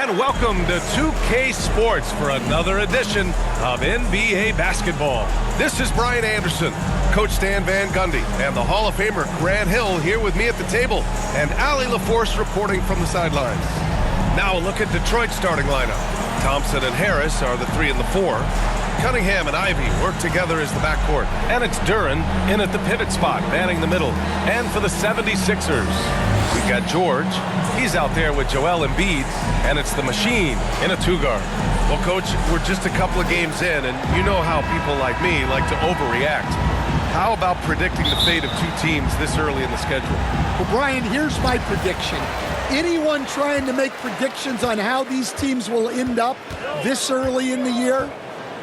And welcome to 2K Sports for another edition of NBA basketball. This is Brian Anderson, Coach Stan Van Gundy, and the Hall of Famer Grant Hill here with me at the table, and Allie LaForce reporting from the sidelines. Now a look at Detroit's starting lineup. Thompson and Harris are the 3 and the 4. Cunningham and Ivey work together as the backcourt. And it's Duren in at the pivot spot, manning the middle. And for the 76ers, we've got George. He's out there with Joel Embiid. And it's the machine in a 2-guard. Well, Coach, we're just a couple of games in, and you know how people like me like to overreact. How about predicting the fate of two teams this early in the schedule? Well, Brian, here's my prediction. Anyone trying to make predictions on how these teams will end up this early in the year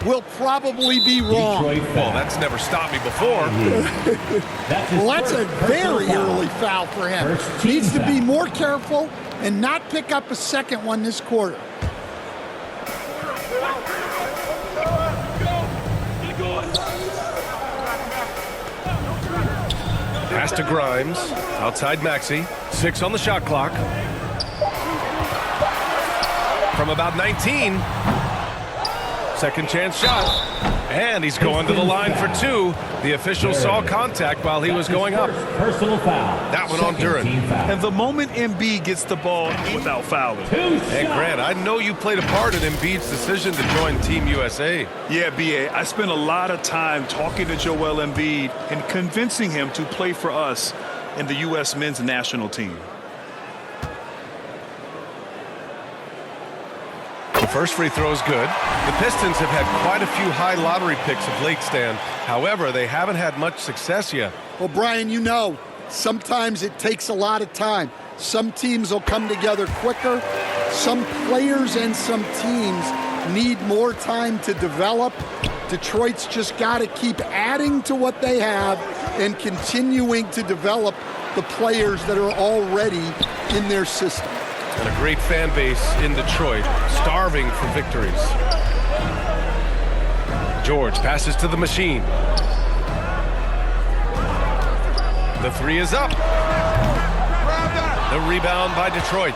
will probably be wrong. Well, that's never stopped me before. Well, that's a very early foul for him. Needs to be more careful and not pick up a second one this quarter. Pass to Grimes, outside Maxey, 6 on the shot clock. From about 19, second chance shot, and he's going to the line for 2. The official saw contact while he was going up. Personal foul. That one on Duren. And the moment Embiid gets the ball without fouling. And Grant, I know you played a part in Embiid's decision to join Team USA. Yeah, B.A., I spent a lot of time talking to Joel Embiid and convincing him to play for us in the U.S. men's national team. The first free throw is good. The Pistons have had quite a few high lottery picks of late, Stan. However, they haven't had much success yet. Well, Brian, you know, sometimes it takes a lot of time. Some teams will come together quicker. Some players and some teams need more time to develop. Detroit's just got to keep adding to what they have and continuing to develop the players that are already in their system. And a great fan base in Detroit, starving for victories. George passes to the machine. The 3 is up. The rebound by Detroit.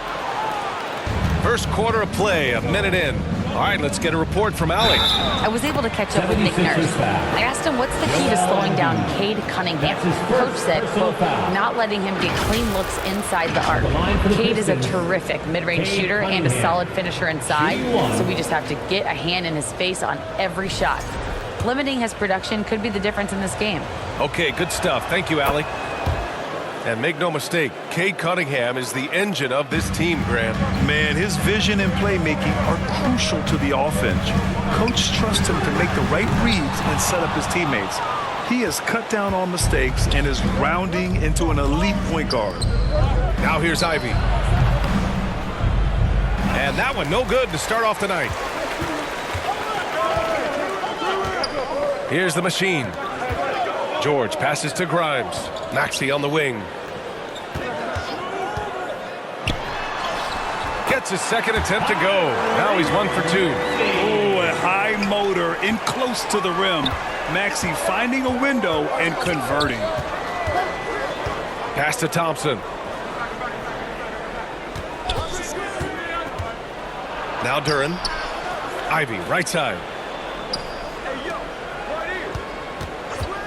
First quarter of play, a minute in. All right, let's get a report from Allie. I was able to catch up with Nick Nurse. I asked him what's the key to slowing down Cade Cunningham. Coach said, quote, not letting him get clean looks inside the arc. Cade is a terrific mid-range shooter and a solid finisher inside, so we just have to get a hand in his face on every shot. Limiting his production could be the difference in this game. Okay, good stuff. Thank you, Allie. And make no mistake, Cade Cunningham is the engine of this team, Grant. Man, his vision and playmaking are crucial to the offense. Coach trusts him to make the right reads and set up his teammates. He has cut down on mistakes and is rounding into an elite point guard. Now here's Ivey. And that one no good to start off the night. Here's the machine. George passes to Grimes. Maxey on the wing. Gets his second attempt to go. Now he's 1 for 2. Oh, a high motor in close to the rim. Maxey finding a window and converting. Pass to Thompson. Now Duren. Ivey, right side.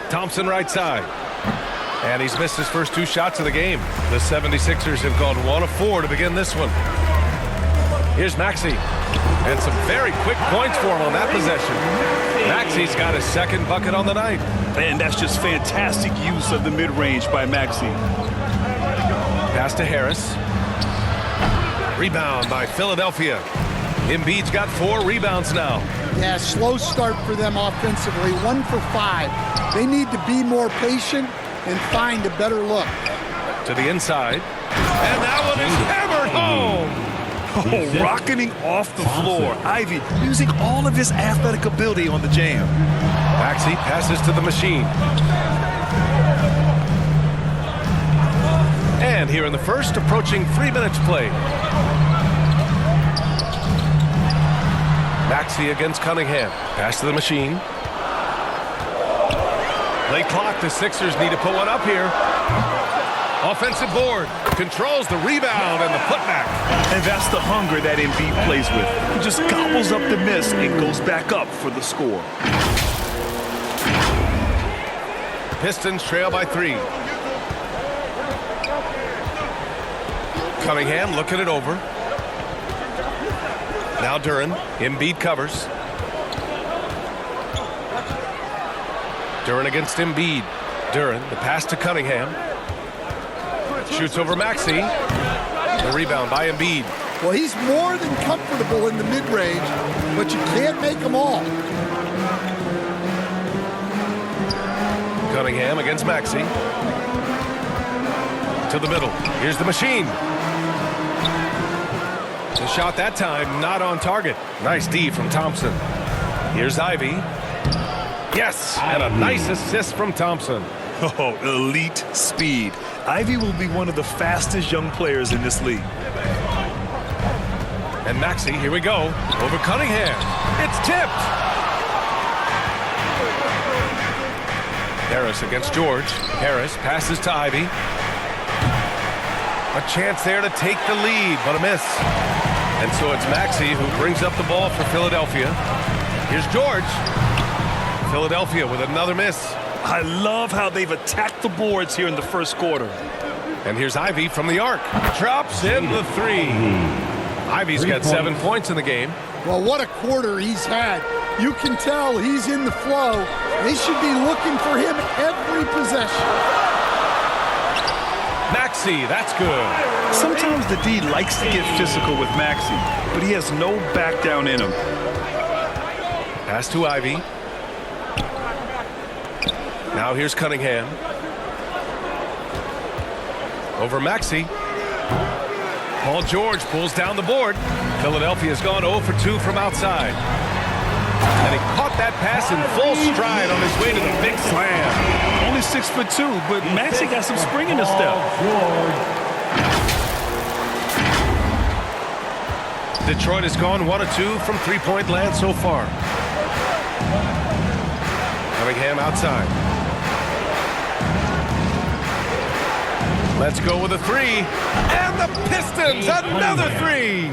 Thompson right side. And he's missed his first 2 shots of the game. The 76ers have gone 1 of 4 to begin this one. Here's Maxey. And some very quick points for him on that possession. Maxey's got his second bucket on the night. And that's just fantastic use of the mid-range by Maxey. Pass to Harris. Rebound by Philadelphia. Embiid's got 4 rebounds now. Yeah, slow start for them offensively, 1 for 5. They need to be more patient and find a better look. To the inside. And that one is hammered home. Oh, rocketing off the floor. Ivey using all of his athletic ability on the jam. Maxey passes to the machine. And here in the first, approaching 3 minutes played. Maxey against Cunningham. Pass to the machine. Late clock, the Sixers need to put one up here. Offensive board. Controls the rebound and the putback. And that's the hunger that Embiid plays with. He just gobbles up the miss and goes back up for the score. Pistons trail by 3. Cunningham looking it over. Now Duren. Embiid covers. Duren against Embiid. Duren, the pass to Cunningham. Shoots over Maxey. The rebound by Embiid. Well, he's more than comfortable in the mid-range, but you can't make them all. Cunningham against Maxey. To the middle. Here's the machine. The shot that time not on target. Nice D from Thompson. Here's Ivy. Yes, and a nice assist from Thompson. Oh, elite speed. Ivy will be one of the fastest young players in this league. And Maxey, here we go, over Cunningham. It's tipped. Harris against George. Harris passes to Ivy. A chance there to take the lead, but a miss. And so it's Maxey who brings up the ball for Philadelphia. Here's George. Philadelphia with another miss. I love how they've attacked the boards here in the first quarter. And here's Ivy from the arc. Drops in the 3. Ivy's got 7 points in the game. Well, what a quarter he's had. You can tell he's in the flow. They should be looking for him every possession. Maxey, that's good. Sometimes the D likes to get physical with Maxey, but he has no back down in him. Pass to Ivy. Now here's Cunningham. Over Maxey. Paul George pulls down the board. Philadelphia's gone 0 for 2 from outside. And he caught that pass in full stride on his way to the big slam. Only 6'2", but Maxey got some spring in his step. Detroit has gone 1 of 2 from three-point land so far. Cunningham outside. Let's go with a 3. And the Pistons, another 3.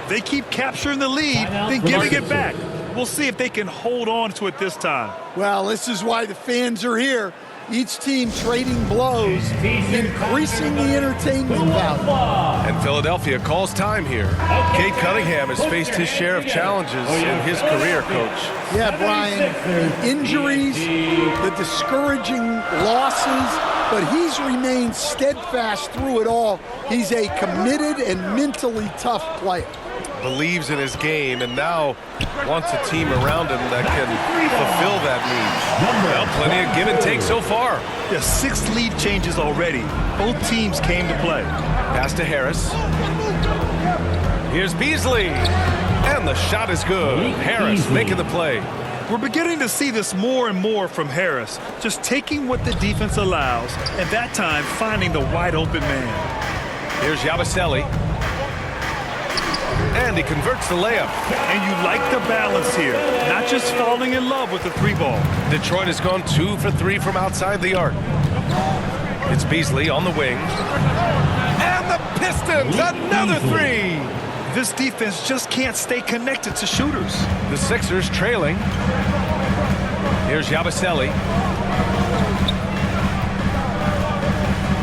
They keep capturing the lead, then giving it back. We'll see if they can hold on to it this time. Well, this is why the fans are here. Each team trading blows, increasing the entertainment value. And Philadelphia calls time here. Cade Cunningham has faced his share of challenges in his career, Coach. Yeah, Brian, the injuries, the discouraging losses, but he's remained steadfast through it all. He's a committed and mentally tough player. Believes in his game and now wants a team around him that can fulfill that need. Well, plenty of give and take so far. There's 6 lead changes already. Both teams came to play. Pass to Harris. Here's Beasley. And the shot is good. Harris making the play. We're beginning to see this more and more from Harris. Just taking what the defense allows, and that time finding the wide open man. Here's Yabusele. And he converts the layup. And you like the balance here. Not just falling in love with the 3-ball. Detroit has gone 2 for 3 from outside the arc. It's Beasley on the wing. And the Pistons, another 3. This defense just can't stay connected to shooters. The Sixers trailing. Here's Yabusele.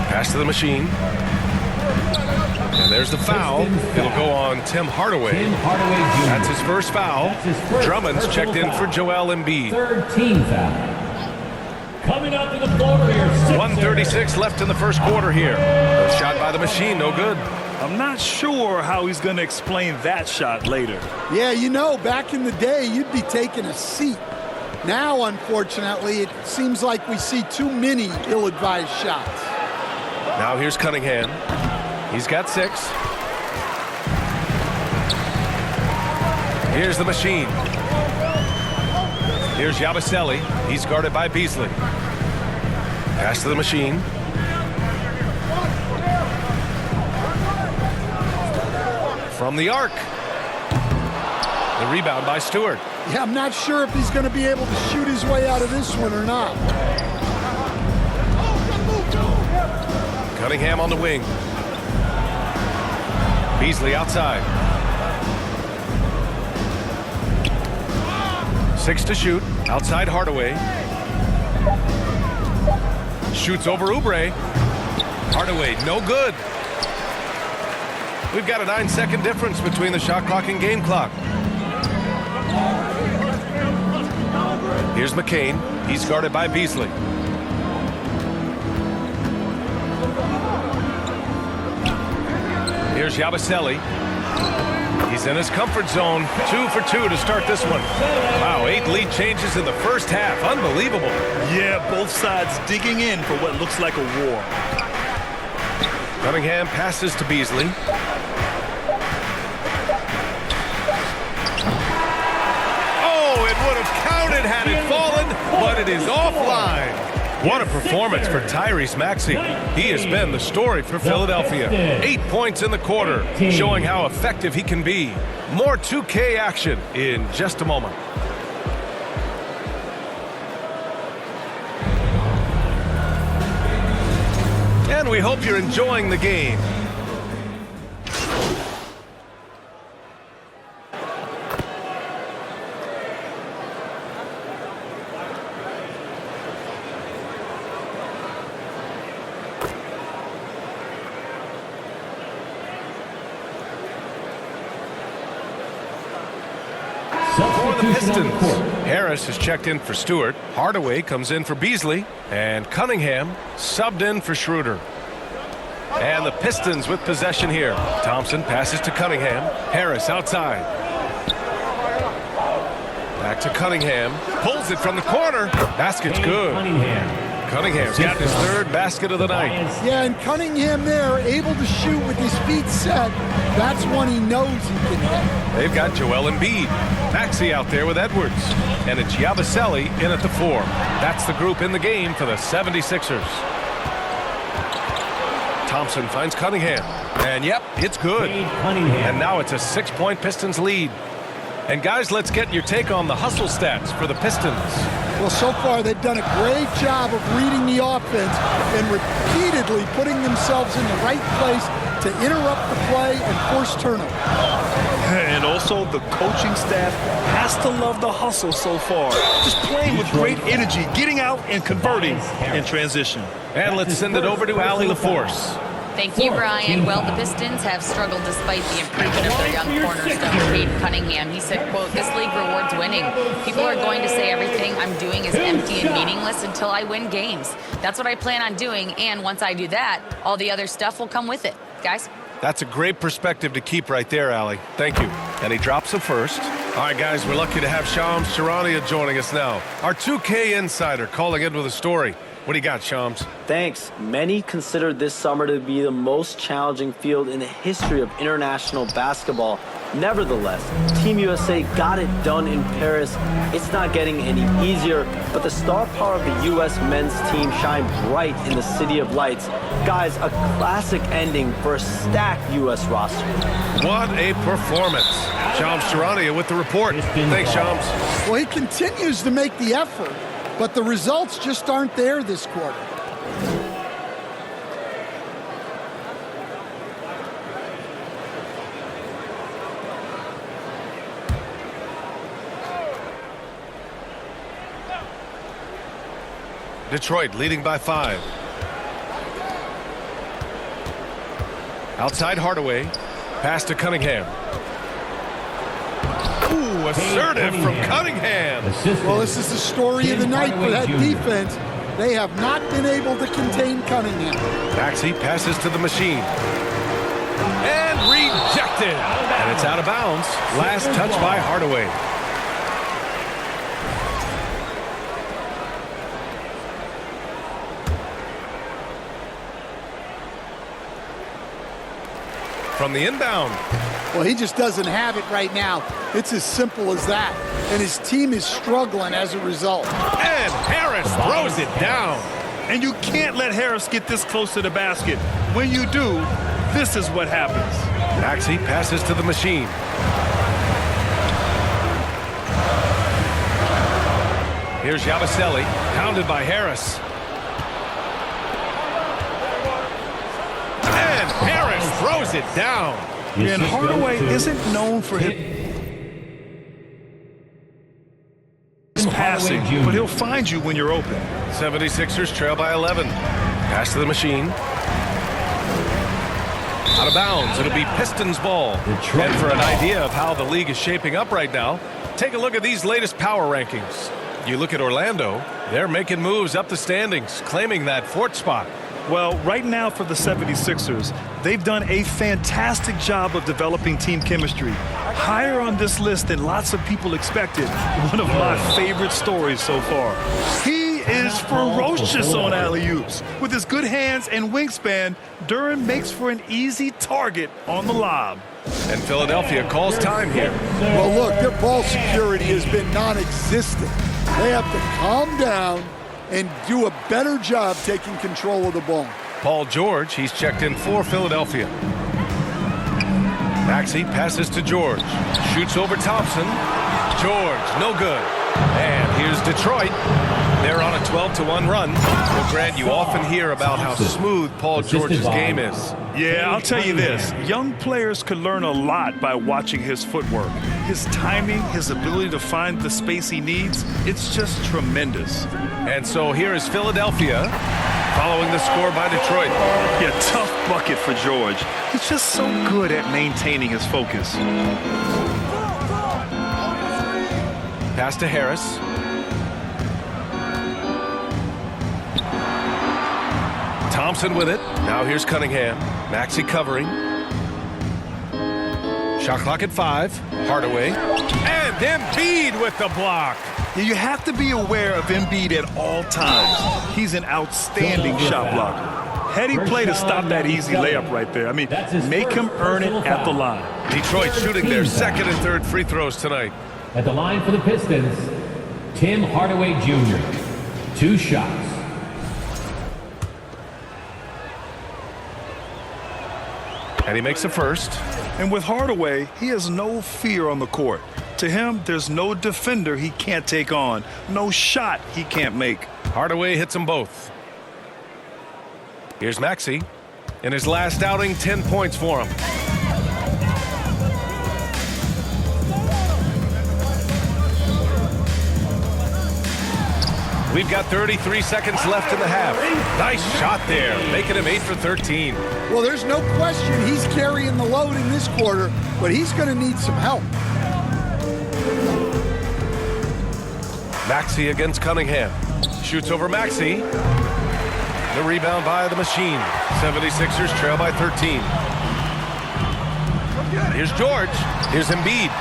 Pass to the machine. And there's the foul. It'll go on Tim Hardaway. That's his first foul. Drummond's checked in for Joel Embiid. 3rd team foul. Coming up to the floor here. 1:36 left in the first quarter here. A shot by the machine, no good. I'm not sure how he's going to explain that shot later. Yeah, you know, back in the day, you'd be taking a seat. Now, unfortunately, it seems like we see too many ill-advised shots. Now here's Cunningham. He's got 6. Here's the machine. Here's Yabusele. He's guarded by Beasley. Pass to the machine. From the arc. The rebound by Stewart. Yeah, I'm not sure if he's going to be able to shoot his way out of this one or not. Cunningham on the wing. Beasley outside. 6 to shoot. Outside Hardaway. Shoots over Oubre. Hardaway, no good. We've got a 9-second difference between the shot clock and game clock. Here's McCain. He's guarded by Beasley. Here's Yabusele. He's in his comfort zone. 2 for 2 to start this one. Wow, 8 lead changes in the first half. Unbelievable. Yeah, both sides digging in for what looks like a war. Cunningham passes to Beasley. Oh, it would have counted had it fallen, but it is offline. What a performance for Tyrese Maxey. He has been the story for Philadelphia. 8 points in the quarter, showing how effective he can be. More 2K action in just a moment. And we hope you're enjoying the game. For the Pistons, Harris has checked in for Stewart. Hardaway comes in for Beasley. And Cunningham subbed in for Schroeder. And the Pistons with possession here. Thompson passes to Cunningham. Harris outside. Back to Cunningham. Pulls it from the corner. Basket's good. Cunningham's got his 3rd basket of the night. Yeah, and Cunningham there, able to shoot with his feet set. That's one he knows he can hit. They've got Joel Embiid. Maxey out there with Edwards. And it's Yabusele in at the 4. That's the group in the game for the 76ers. Thompson finds Cunningham. And yep, it's good. And now it's a 6-point Pistons lead. And guys, let's get your take on the hustle stats for the Pistons. Well, so far they've done a great job of reading the offense and repeatedly putting themselves in the right place to interrupt the play and force turnover. And also the coaching staff has to love the hustle so far. Just playing with great energy, getting out and converting in transition. And let's send it over to Allie LaForce. Thank you, Brian. Well, the Pistons have struggled despite the improvement of their young cornerstone, Cade Cunningham. He said, quote, "This league rewards winning. People are going to say everything I'm doing is empty and meaningless until I win games. That's what I plan on doing, and once I do that, all the other stuff will come with it." Guys? That's a great perspective to keep right there, Allie. Thank you. And he drops a first. All right, guys, we're lucky to have Shams Charania joining us now. Our 2K insider calling in with a story. What do you got, Shams? Thanks. Many consider this summer to be the most challenging field in the history of international basketball. Nevertheless, Team USA got it done in Paris. It's not getting any easier, but the star power of the U.S. men's team shined bright in the City of Lights. Guys, a classic ending for a stacked U.S. roster. What a performance. Shams Charania with the report. Thanks, Shams. Well, he continues to make the effort, but the results just aren't there this quarter. Detroit leading by 5. Outside Hardaway. Pass to Cunningham. Ooh, assertive from Cunningham. Well, this is the story of the night for that defense. They have not been able to contain Cunningham. Maxey passes to the machine. And rejected. And it's out of bounds. Last touch by Hardaway. From the inbound. Well, he just doesn't have it right now. It's as simple as that. And his team is struggling as a result. And Harris throws it down. And you can't let Harris get this close to the basket. When you do, this is what happens. Maxey passes to the machine. Here's Yabusele, pounded by Harris. throws it down. And Hardaway isn't known for his passing, but he'll find you when you're open. 76ers trail by 11. Pass to the machine. Out of bounds. It'll be Pistons ball. And for an idea of how the league is shaping up right now, take a look at these latest power rankings. You look at Orlando, they're making moves up the standings, claiming that fourth spot. Well, right now for the 76ers, they've done a fantastic job of developing team chemistry. Higher on this list than lots of people expected. One of my favorite stories so far. He is ferocious on alley-oops. With his good hands and wingspan, Duren makes for an easy target on the lob. And Philadelphia calls time here. Well, look, their ball security has been non-existent. They have to calm down and do a better job taking control of the ball. Paul George, he's checked in for Philadelphia. Maxey passes to George. Shoots over Thompson. George, no good. And here's Detroit. They're on a 12-1 run. Well, Grant, you often hear about how smooth Paul George's game is. Yeah, I'll tell you this. Young players could learn a lot by watching his footwork. His timing, his ability to find the space he needs, it's just tremendous. And so here is Philadelphia following the score by Detroit. Yeah, tough bucket for George. He's just so good at maintaining his focus. Pass to Harris. Thompson with it. Now here's Cunningham. Maxey covering. Shot clock at 5. Hardaway. And Embiid with the block. You have to be aware of Embiid at all times. He's an outstanding shot blocker. Heady play to stop that easy layup right there. I mean, make him earn it at the line. Detroit shooting their second and third free throws tonight. At the line for the Pistons, Tim Hardaway Jr. 2 shots. And he makes a first. And with Hardaway, he has no fear on the court. To him, there's no defender he can't take on, no shot he can't make. Hardaway hits them both. Here's Maxey. In his last outing, 10 points for him. We've got 33 seconds left in the half. Nice shot there, making him 8 for 13. Well, there's no question he's carrying the load in this quarter, but he's going to need some help. Maxey against Cunningham. Shoots over Maxey. The rebound by the machine. 76ers trail by 13. Here's George. Here's Embiid.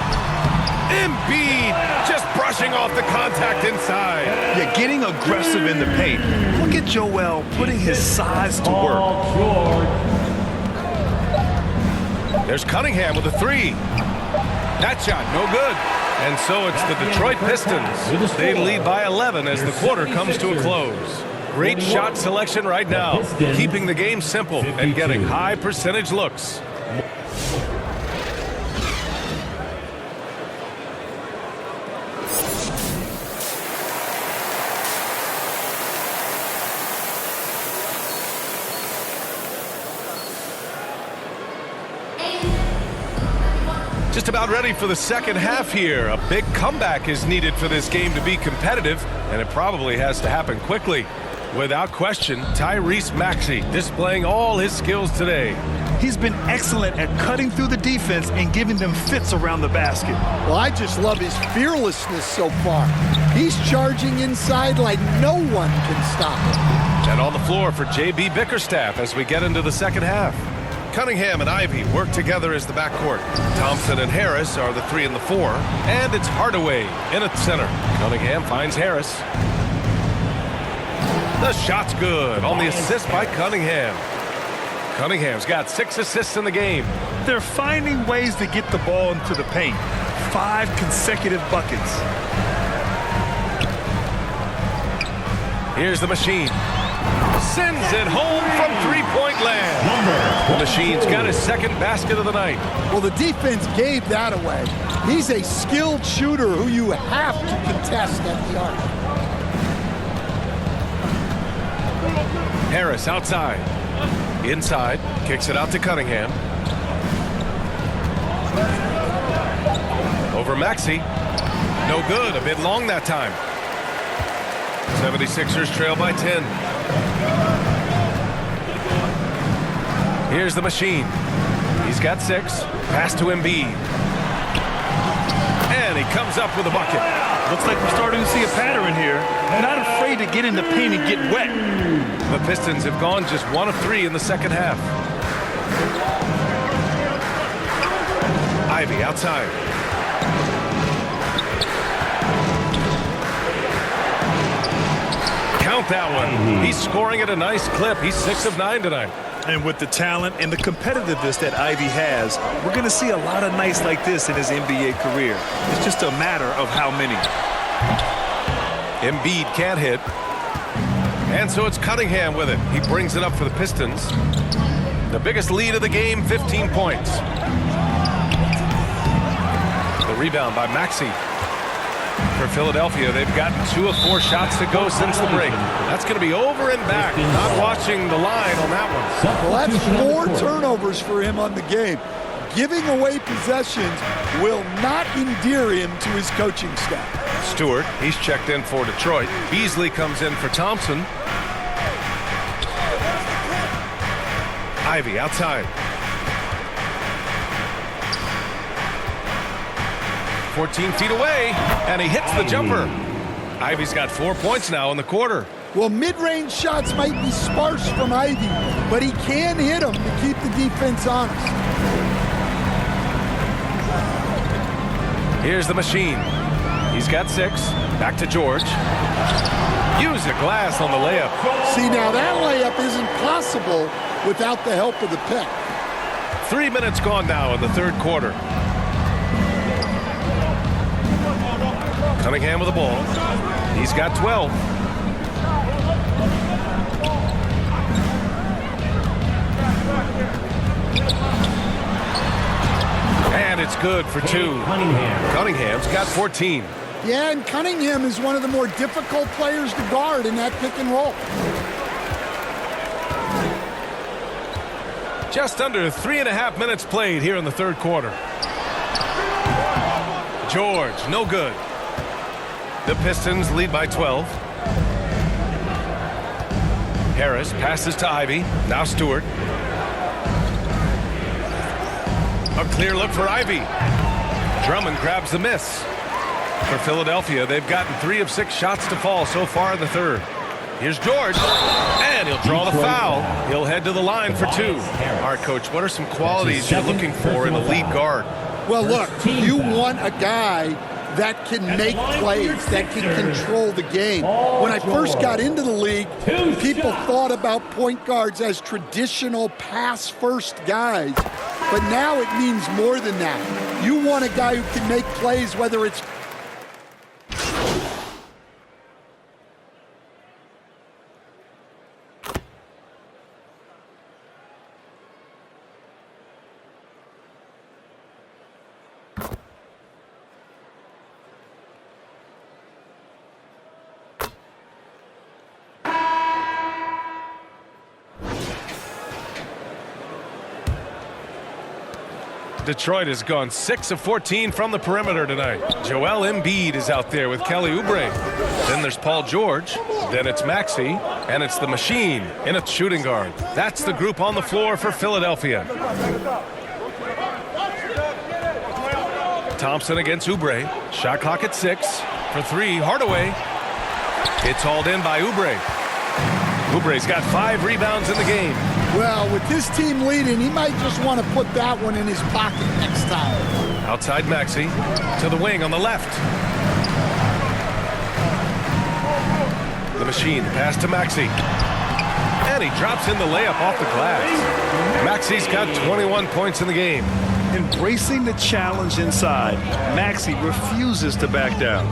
Embiid just brushing off the contact inside. Yeah, getting aggressive in the paint. Look at Joel putting his size to work. There's Cunningham with a 3. That shot, no good. And so it's the Detroit Pistons. They lead by 11 as the quarter comes to a close. Great shot selection right now, keeping the game simple and getting high percentage looks. Just about ready for the second half here. A big comeback is needed for this game to be competitive, and it probably has to happen quickly. Without question, Tyrese Maxey displaying all his skills today. He's been excellent at cutting through the defense and giving them fits around the basket. Well, I just love his fearlessness so far. He's charging inside like no one can stop him. And on the floor for J.B. Bickerstaff as we get into the second half. Cunningham and Ivey work together as the backcourt. Thompson and Harris are the 3 and the 4. And it's Hardaway in at center. Cunningham finds Harris. The shot's good on the assist by Cunningham. Cunningham's got 6 assists in the game. They're finding ways to get the ball into the paint. 5 consecutive buckets. Here's the machine. Sends it home from three-point land. The machine's got his second basket of the night. Well, the defense gave that away. He's a skilled shooter who you have to contest at the arc. Harris outside. Inside. Kicks it out to Cunningham. Over Maxey. No good. A bit long that time. 76ers trail by 10. Here's the machine. He's got 6. Pass to Embiid. And he comes up with a bucket. Looks like we're starting to see a pattern here. Not afraid to get in the paint and get wet. The Pistons have gone just 1 of 3 in the second half. Ivy outside. Count that one. He's scoring at a nice clip. He's 6 of 9 tonight. And with the talent and the competitiveness that Ivy has, we're going to see a lot of nights like this in his NBA career. It's just a matter of how many. Embiid can't hit. And so it's Cunningham with it. He brings it up for the Pistons. The biggest lead of the game, 15 points. The rebound by Maxey. For Philadelphia, they've gotten 2 of 4 shots to go since the break. That's going to be over and back. Not watching the line on that one. Well, that's 4 turnovers for him on the game. Giving away possessions will not endear him to his coaching staff. Stewart, he's checked in for Detroit. Beasley comes in for Thompson. Ivy outside. 14 feet away, and he hits the jumper. Ivy's got 4 points now in the quarter. Well, mid-range shots might be sparse from Ivy, but he can hit them to keep the defense honest. Here's the machine. He's got 6. Back to George. Use the glass on the layup. See, now that layup isn't possible without the help of the pick. 3 minutes gone now in the third quarter. Cunningham with the ball. He's got 12. And it's good for 2. Cunningham's got 14. Yeah, and Cunningham is one of the more difficult players to guard in that pick and roll. Just under 3.5 minutes played here in the third quarter. George, no good. The Pistons lead by 12. Harris passes to Ivy. Now Stewart. A clear look for Ivy. Drummond grabs the miss. For Philadelphia, they've gotten 3 of 6 shots to fall so far in the third. Here's George, and he'll draw the foul. He'll head to the line for 2. All right, Coach, what are some qualities you're looking for in a lead guard? Well, look, you want a guy that can make plays, that can control the game. When I first got into the league, people thought about point guards as traditional pass-first guys. But now it means more than that. You want a guy who can make plays, whether it's Detroit has gone 6 of 14 from the perimeter tonight. Joel Embiid is out there with Kelly Oubre. Then there's Paul George. Then it's Maxey. And it's the machine in a shooting guard. That's the group on the floor for Philadelphia. Thompson against Oubre. Shot clock at 6. For 3, Hardaway. It's hauled in by Oubre. Oubre's got 5 rebounds in the game. Well, with this team leading, he might just want to put that one in his pocket next time. Outside Maxey to the wing on the left. The machine pass to Maxey. And he drops in the layup off the glass. Maxey's got 21 points in the game. Embracing the challenge inside, Maxey refuses to back down.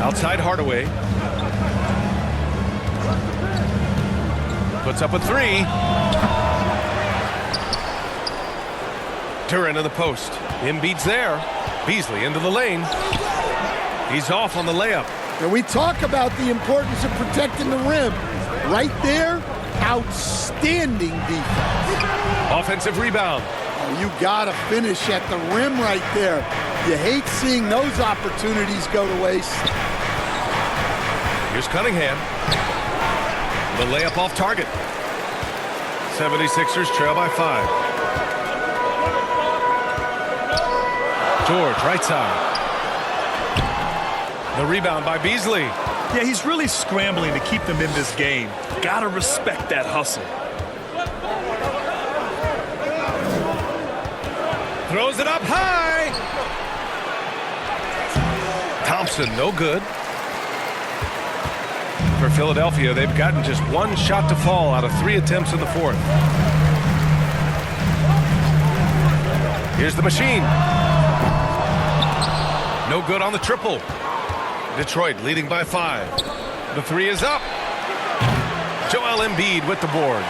Outside Hardaway. Puts up a 3. Duran in the post. Embiid's there. Beasley into the lane. He's off on the layup. And we talk about the importance of protecting the rim. Right there, outstanding defense. Offensive rebound. You got to finish at the rim right there. You hate seeing those opportunities go to waste. Here's Cunningham. The layup off target. 76ers trail by 5. George, right side. The rebound by Beasley. Yeah, he's really scrambling to keep them in this game. Gotta respect that hustle. Throws it up high. Thompson, no good. For Philadelphia, they've gotten just one shot to fall out of 3 attempts in the fourth. Here's the machine. No good on the triple. Detroit leading by 5. The 3 is up. Joel Embiid with the board.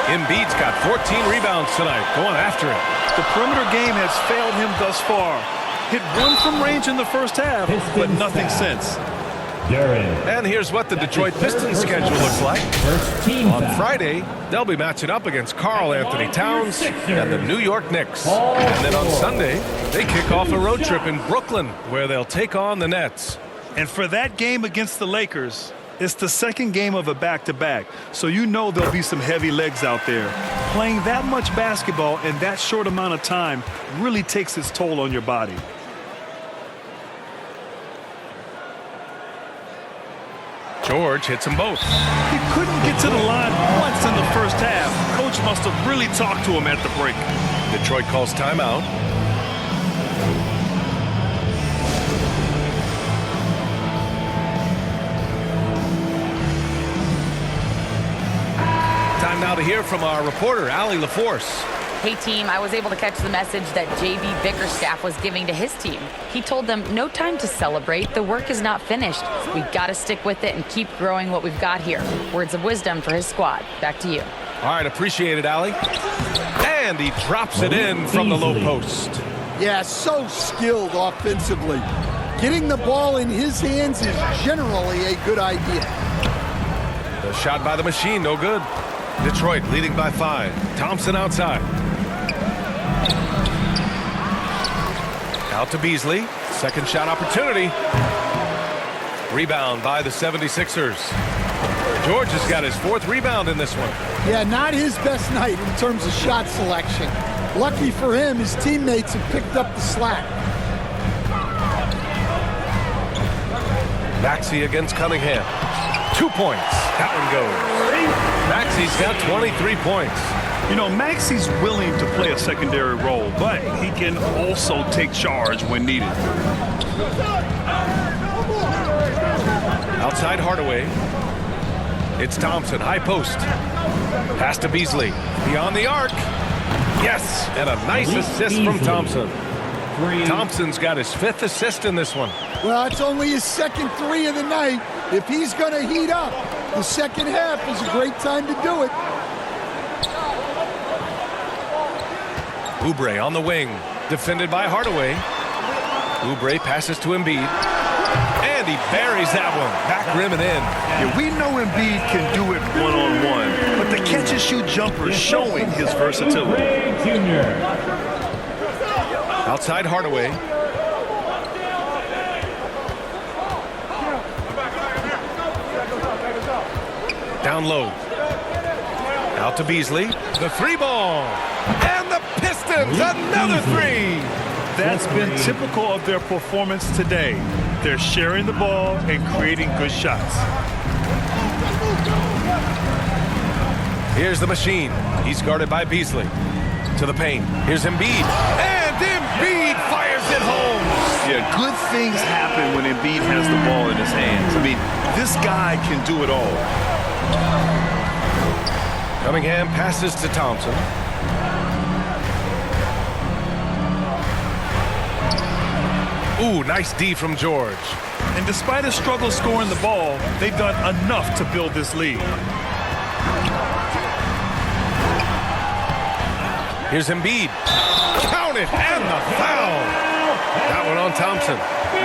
Embiid's got 14 rebounds tonight, going after it. The perimeter game has failed him thus far. Hit 1 from range in the first half, but nothing since. And here's what the Detroit Pistons schedule looks like. On Friday, they'll be matching up against Karl Anthony Towns and the New York Knicks. And then on Sunday, they kick off a road trip in Brooklyn, where they'll take on the Nets. And for that game against the Lakers, it's the second game of a back-to-back, so you know there'll be some heavy legs out there. Playing that much basketball in that short amount of time really takes its toll on your body. George hits them both. He couldn't get to the line once in the first half. Coach must have really talked to him at the break. Detroit calls timeout. Time now to hear from our reporter, Allie LaForce. Hey team, I was able to catch the message that JV Bickerstaff was giving to his team. He told them no time to celebrate. The work is not finished. We've got to stick with it and keep growing what we've got here. Words of wisdom for his squad. Back to you. All right, appreciate it, Allie. And he drops it in from the low post. Yeah, so skilled offensively. Getting the ball in his hands is generally a good idea. The shot by the machine, no good. Detroit leading by 5. Thompson outside. Out to Beasley. Second shot opportunity. Rebound by the 76ers. George has got his 4th rebound in this one. Yeah, not his best night in terms of shot selection. Lucky for him, his teammates have picked up the slack. Maxey against Cunningham. 2 points. That one goes. Maxey's got 23 points. You know, Maxey's willing to play a secondary role, but he can also take charge when needed. Outside Hardaway. It's Thompson, high post. Pass to Beasley. Beyond the arc. Yes, and a nice assist from Thompson. Thompson's got his 5th assist in this one. Well, it's only his 2nd 3 of the night. If he's going to heat up, the second half is a great time to do it. Oubre on the wing, defended by Hardaway. Oubre passes to Embiid. And he buries that one. Back rim and in. Yeah, we know Embiid can do it one-on-one, but the catch-and-shoot jumper is showing his versatility. Outside Hardaway. Down low. Out to Beasley. The 3 ball. And the Pistons, another 3. That's been typical of their performance today. They're sharing the ball and creating good shots. Here's the machine. He's guarded by Beasley. To the paint. Here's Embiid. And Embiid fires it home. Yeah, good things happen when Embiid has the ball in his hands. I mean, this guy can do it all. Cunningham passes to Thompson. Ooh, nice D from George. And despite a struggle scoring the ball, they've done enough to build this lead. Here's Embiid. Count it, and the foul. That one on Thompson.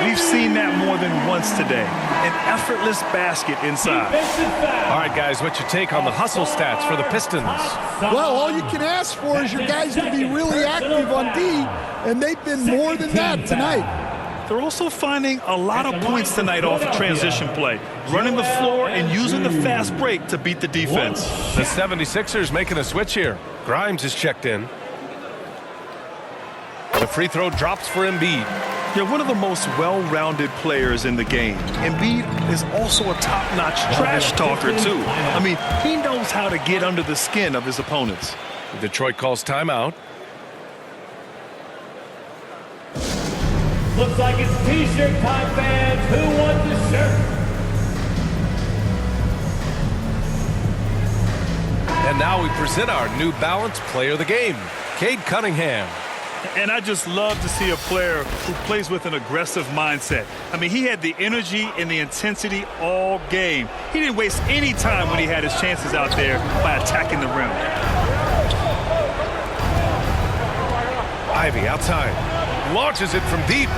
We've seen that more than once today. An effortless basket inside. All right, guys, what's your take on the hustle stats for the Pistons? Well, all you can ask for is your guys to be really active on D, and they've been more than that tonight. They're also finding a lot of points tonight off of transition play, running the floor and using the fast break to beat the defense. The 76ers making a switch here. Grimes is checked in. The free throw drops for Embiid. You're one of the most well-rounded players in the game. Embiid is also a top-notch trash talker, too. I mean, he knows how to get under the skin of his opponents. Detroit calls timeout. Looks like it's T-shirt time, fans. Who wants the shirt? And now we present our New Balance Player of the Game, Cade Cunningham. And I just love to see a player who plays with an aggressive mindset. I mean, he had the energy and the intensity all game. He didn't waste any time when he had his chances out there by attacking the rim. Ivy outside. Launches it from deep.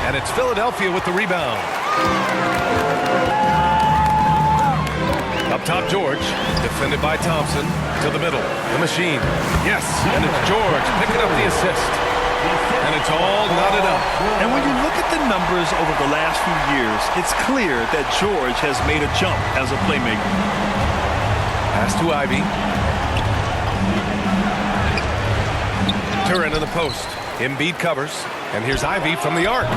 And it's Philadelphia with the rebound. Up top, George. Defended by Thompson. To the middle. The machine. Yes. And it's George picking up the assist. And it's all knotted up. And when you look at the numbers over the last few years, it's clear that George has made a jump as a playmaker. Pass to Ivy. Turin in the post. Embiid covers. And here's Ivy from the arc.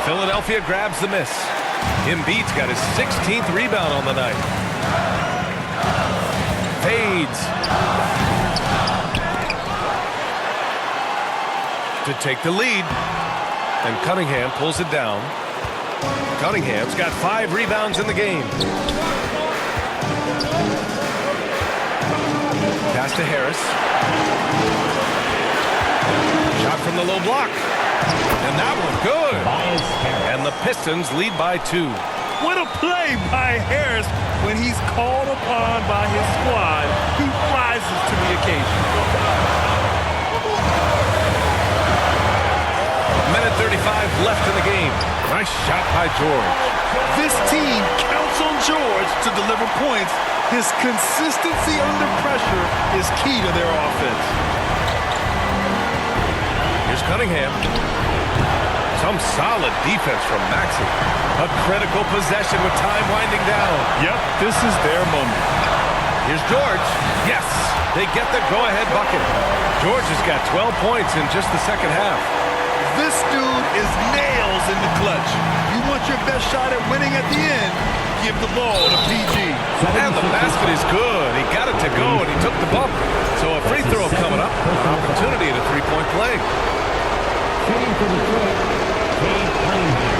Philadelphia grabs the miss. Embiid's got his 16th rebound on the night. Fades. To take the lead. And Cunningham pulls it down. Cunningham's got 5 rebounds in the game. Pass to Harris. Shot from the low block. And that one good. And the Pistons lead by 2. What a play by Harris. When he's called upon by his squad, he rises to the occasion. Minute 35 left in the game. Nice shot by George. This team counts on George to deliver points. His consistency under pressure is key to their offense. Here's Cunningham. Some solid defense from Maxey. A critical possession with time winding down. Yep, this is their moment. Here's George. Yes, they get the go-ahead bucket. George has got 12 points in just the second half. This dude is nails in the clutch. You want your best shot at winning at the end, give the ball to PG. And the basket is good. He got it to go, and he took the bump. So a free throw coming up. Opportunity at a three-point play. Shooting for Detroit, Cade Cunningham.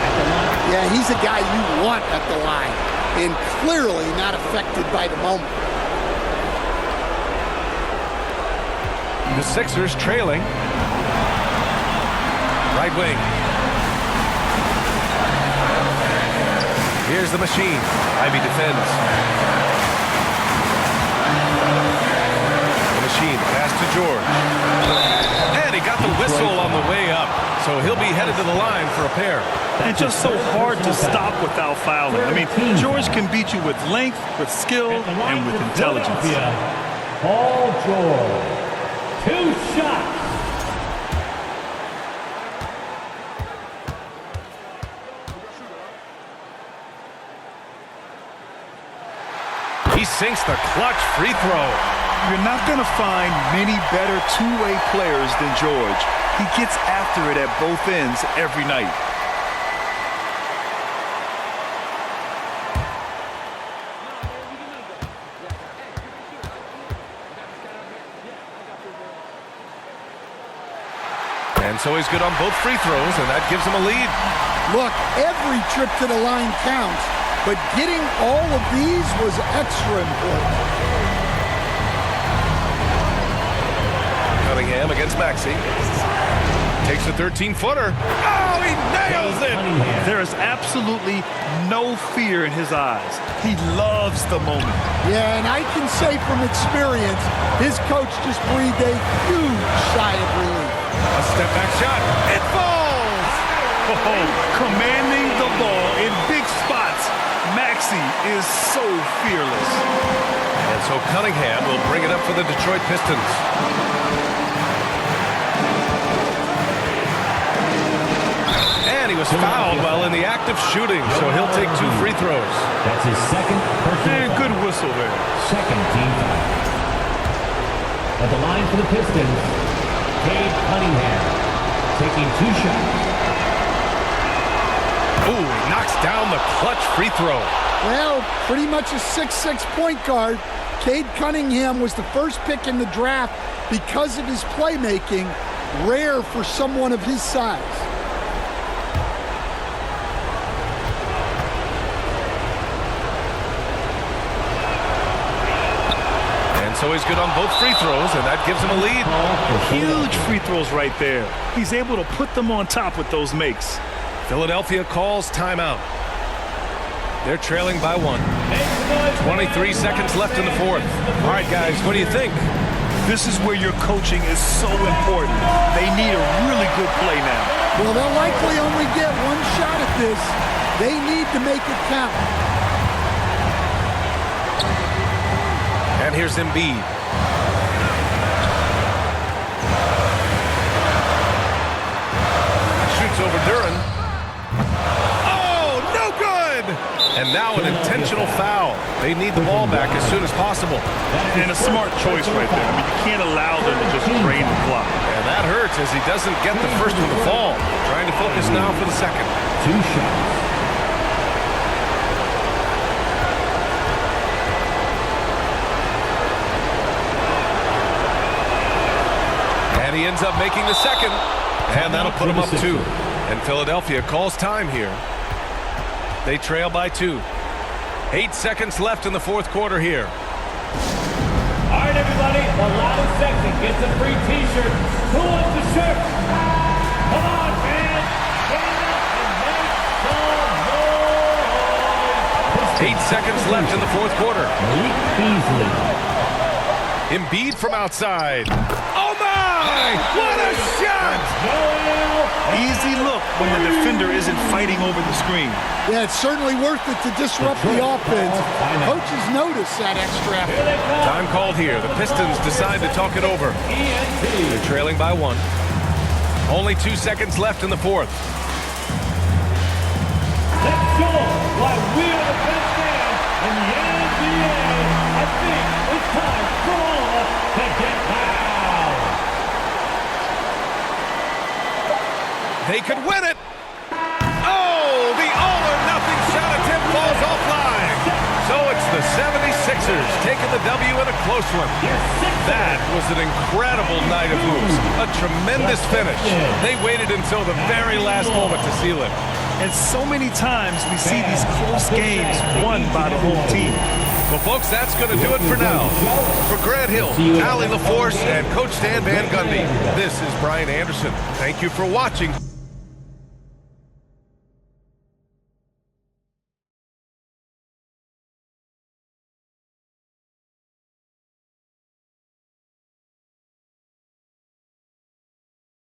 At the line. Yeah, he's a guy you want at the line, and clearly not affected by the moment. The Sixers trailing. Right wing. Here's the machine. Ivy defends. The machine. Pass to George. And he got the whistle on the way up. So he'll be headed to the line for a pair. And just so hard to stop without fouling. I mean, George can beat you with length, with skill, and with intelligence. Paul George. 2 shots. He sinks the clutch free throw. You're not going to find many better two-way players than George. He gets after it at both ends every night. And so he's good on both free throws, and that gives him a lead. Look, every trip to the line counts, but getting all of these was extra important. Cunningham against Maxey. Takes a 13-footer. Oh, he nails it! There is absolutely no fear in his eyes. He loves the moment. Yeah, and I can say from experience, his coach just breathed a huge sigh of relief. A step back shot. It falls! Oh, commanding the ball in big spots. Maxey is so fearless. And so Cunningham will bring it up for the Detroit Pistons. And he was fouled while in the act of shooting, so he'll take 2 free throws. That's his second personal And foul. good whistle there. Second team foul. At the line for the Pistons, Cade Cunningham taking 2 shots. Ooh, he knocks down the clutch free throw. Well, pretty much a 6'6" point guard. Cade Cunningham was the first pick in the draft because of his playmaking, rare for someone of his size. And so he's good on both free throws, and that gives him a lead. Huge free throws right there. He's able to put them on top with those makes. Philadelphia calls timeout. They're trailing by 1. 23 seconds left in the fourth. All right, guys, what do you think? This is where your coaching is so important. They need a really good play now. Well, they'll likely only get 1 shot at this. They need to make it count. And here's Embiid. Shoots over Duren. Oh, no good! And now an intentional foul. They need the ball back as soon as possible. And a smart choice right there. I mean, you can't allow them to just drain the clock. And that hurts as he doesn't get the first one to fall. Trying to focus now for the second. 2 shots. And he ends up making the second. And that'll put him up 2. And Philadelphia calls time here. They trail by 2. 8 seconds left in the fourth quarter here. All right, everybody, the loudest section gets a free T-shirt. Who wants the shirt? Come on, man. Stand up and make some noise. 8 seconds left in the fourth quarter. Malik Beasley. Embiid from outside. Oh, my! What a shot! Easy look when the defender isn't fighting over the screen. Yeah, it's certainly worth it to disrupt the offense. Coaches notice that extra effort. Time called here. The Pistons decide to talk it over. They're trailing by 1. Only 2 seconds left in the fourth. Let's show why we are the best man in the NBA. I think it's time for all of us to get loud. They could win it. Oh, the all-or-nothing shot attempt falls offline. So it's the 76ers taking the W in a close one. That was an incredible night of hoops. A tremendous finish. They waited until the very last moment to seal it. And so many times we see these close games won by the home team. Well, folks, that's going to do it for now. For Grant Hill, Allie LaForce, and Coach Stan Van Gundy, this is Brian Anderson. Thank you for watching.